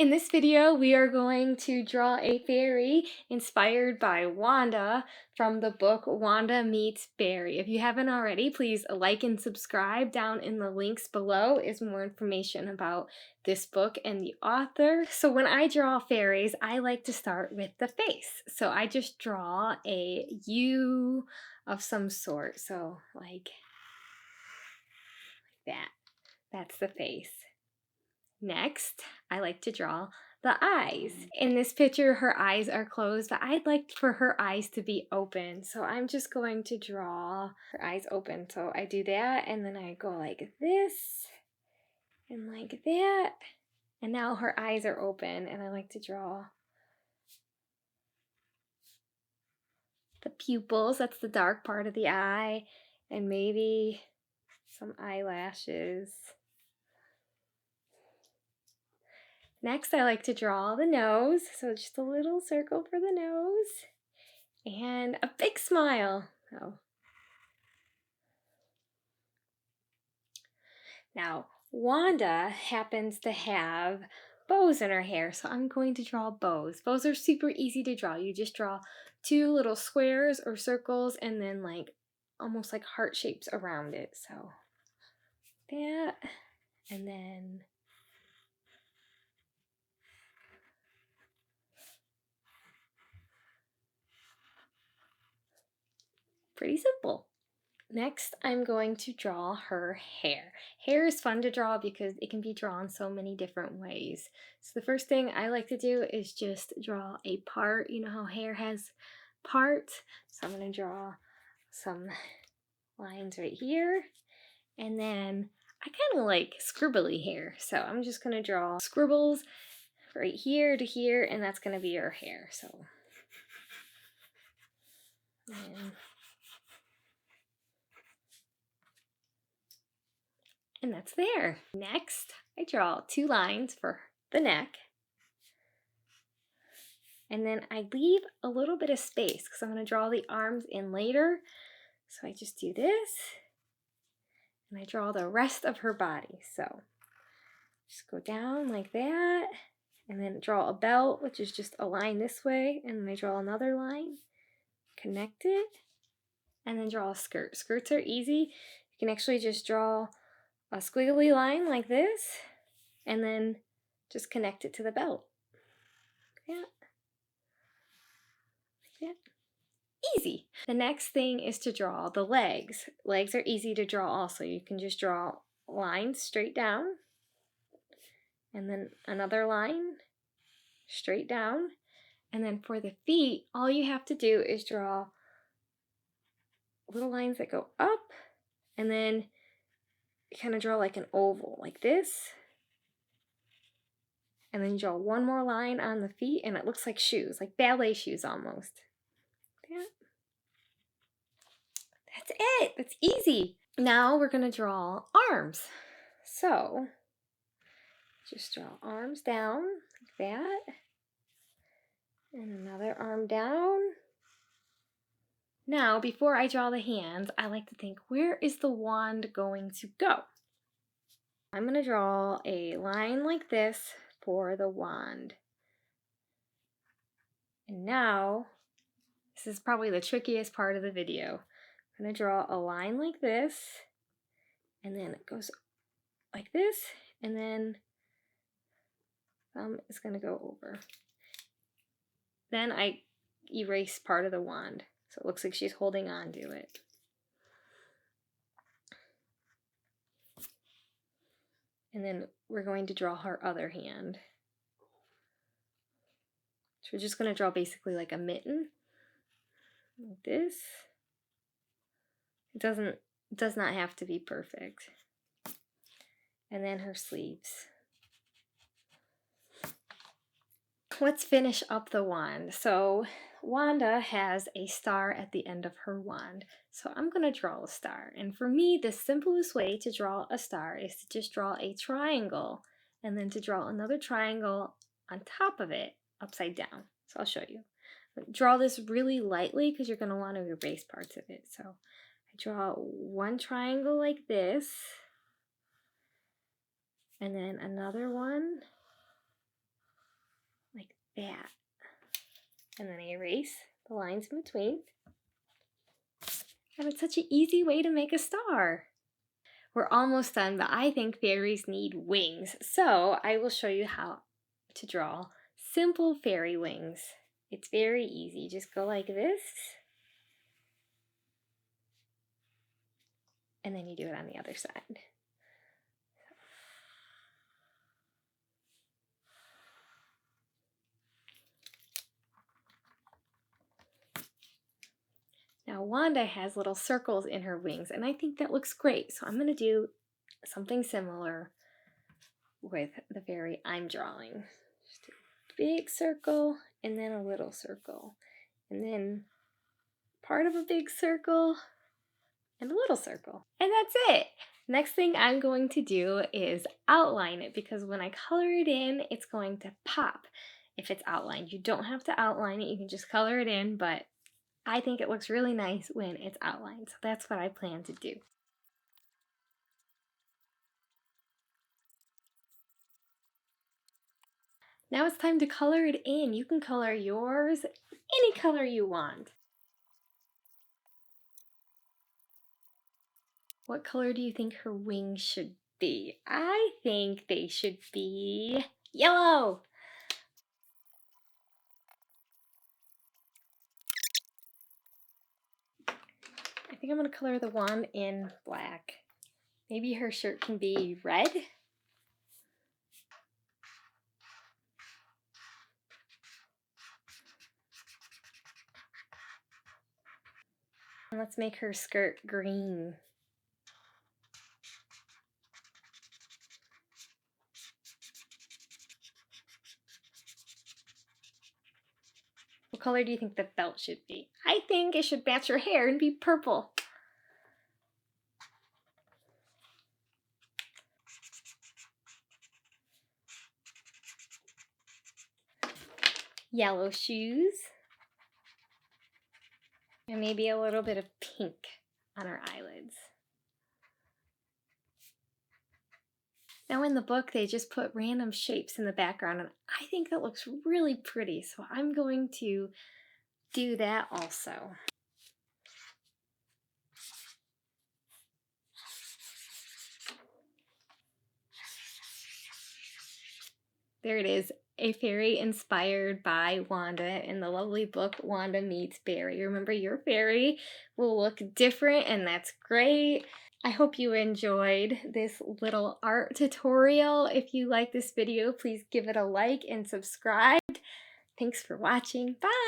In this video, we are going to draw a fairy inspired by Wanda from the book Wanda Meets Barry. If you haven't already, please like and subscribe. Down in the links below is more information about this book and the author. So when I draw fairies, I like to start with the face. So I just draw a U of some sort. So like that. That's the face. Next, I like to draw the eyes. In this picture, her eyes are closed, but I'd like for her eyes to be open. So I'm just going to draw her eyes open. So I do that, and then I go like this, and like that. And now her eyes are open, and I like to draw the pupils. That's the dark part of the eye, and maybe some eyelashes. Next, I like to draw the nose, so just a little circle for the nose, and a big smile. Oh. Now, Wanda happens to have bows in her hair, so I'm going to draw bows. Bows are super easy to draw. You just draw two little squares or circles and then like almost like heart shapes around it. So that, and then pretty simple. Next, I'm going to draw her hair. Hair is fun to draw because it can be drawn so many different ways. So the first thing I like to do is just draw a part. You know how hair has parts? So I'm going to draw some lines right here. And then I kind of like scribbly hair. So I'm just going to draw scribbles right here to here, and that's going to be her hair. So, and that's there. Next, I draw two lines for the neck. And then I leave a little bit of space because I'm going to draw the arms in later. So I just do this. And I draw the rest of her body. So just go down like that. And then draw a belt, which is just a line this way. And then I draw another line. Connect it. And then draw a skirt. Skirts are easy. You can actually just draw a squiggly line like this. And then just connect it to the belt. Yeah. Yeah. Easy. The next thing is to draw the legs. Legs are easy to draw also. You can just draw lines straight down and then another line straight down. And then for the feet, all you have to do is draw little lines that go up and then you kind of draw like an oval like this. And then you draw one more line on the feet and it looks like shoes, like ballet shoes almost. Yeah. That's it. That's easy. Now we're going to draw arms. So just draw arms down like that. And another arm down. Now, before I draw the hands, I like to think, where is the wand going to go? I'm going to draw a line like this for the wand. And now, this is probably the trickiest part of the video. I'm going to draw a line like this, and then it goes like this, and then thumb is going to go over. Then I erase part of the wand, so it looks like she's holding on to it. And then we're going to draw her other hand. So we're just going to draw basically like a mitten, like this. It does not have to be perfect. And then her sleeves. Let's finish up the wand. So Wanda has a star at the end of her wand. So I'm going to draw a star. And for me, the simplest way to draw a star is to just draw a triangle and then to draw another triangle on top of it upside down. So I'll show you. Draw this really lightly because you're going to want to erase parts of it. So I draw one triangle like this and then another one that. And then I erase the lines in between. And it's such an easy way to make a star. We're almost done, but I think fairies need wings. So I will show you how to draw simple fairy wings. It's very easy. Just go like this. And then you do it on the other side. Now Wanda has little circles in her wings, and I think that looks great. So I'm going to do something similar with the fairy I'm drawing. Just a big circle and then a little circle. And then part of a big circle and a little circle. And that's it. Next thing I'm going to do is outline it, because when I color it in, it's going to pop if it's outlined. You don't have to outline it, you can just color it in, but I think it looks really nice when it's outlined, so that's what I plan to do. Now it's time to color it in. You can color yours any color you want. What color do you think her wings should be? I think they should be yellow. I think I'm going to color the wand in black. Maybe her shirt can be red. And let's make her skirt green. What color do you think the belt should be? I think it should match her hair and be purple. Yellow shoes. And maybe a little bit of pink on her eyelids. Now in the book, they just put random shapes in the background, and I think that looks really pretty, so I'm going to do that also. There it is, a fairy inspired by Wanda in the lovely book Wanda Meets Fairy. Remember, your fairy will look different, and that's great. I hope you enjoyed this little art tutorial. If you like this video, please give it a like and subscribe. Thanks for watching. Bye!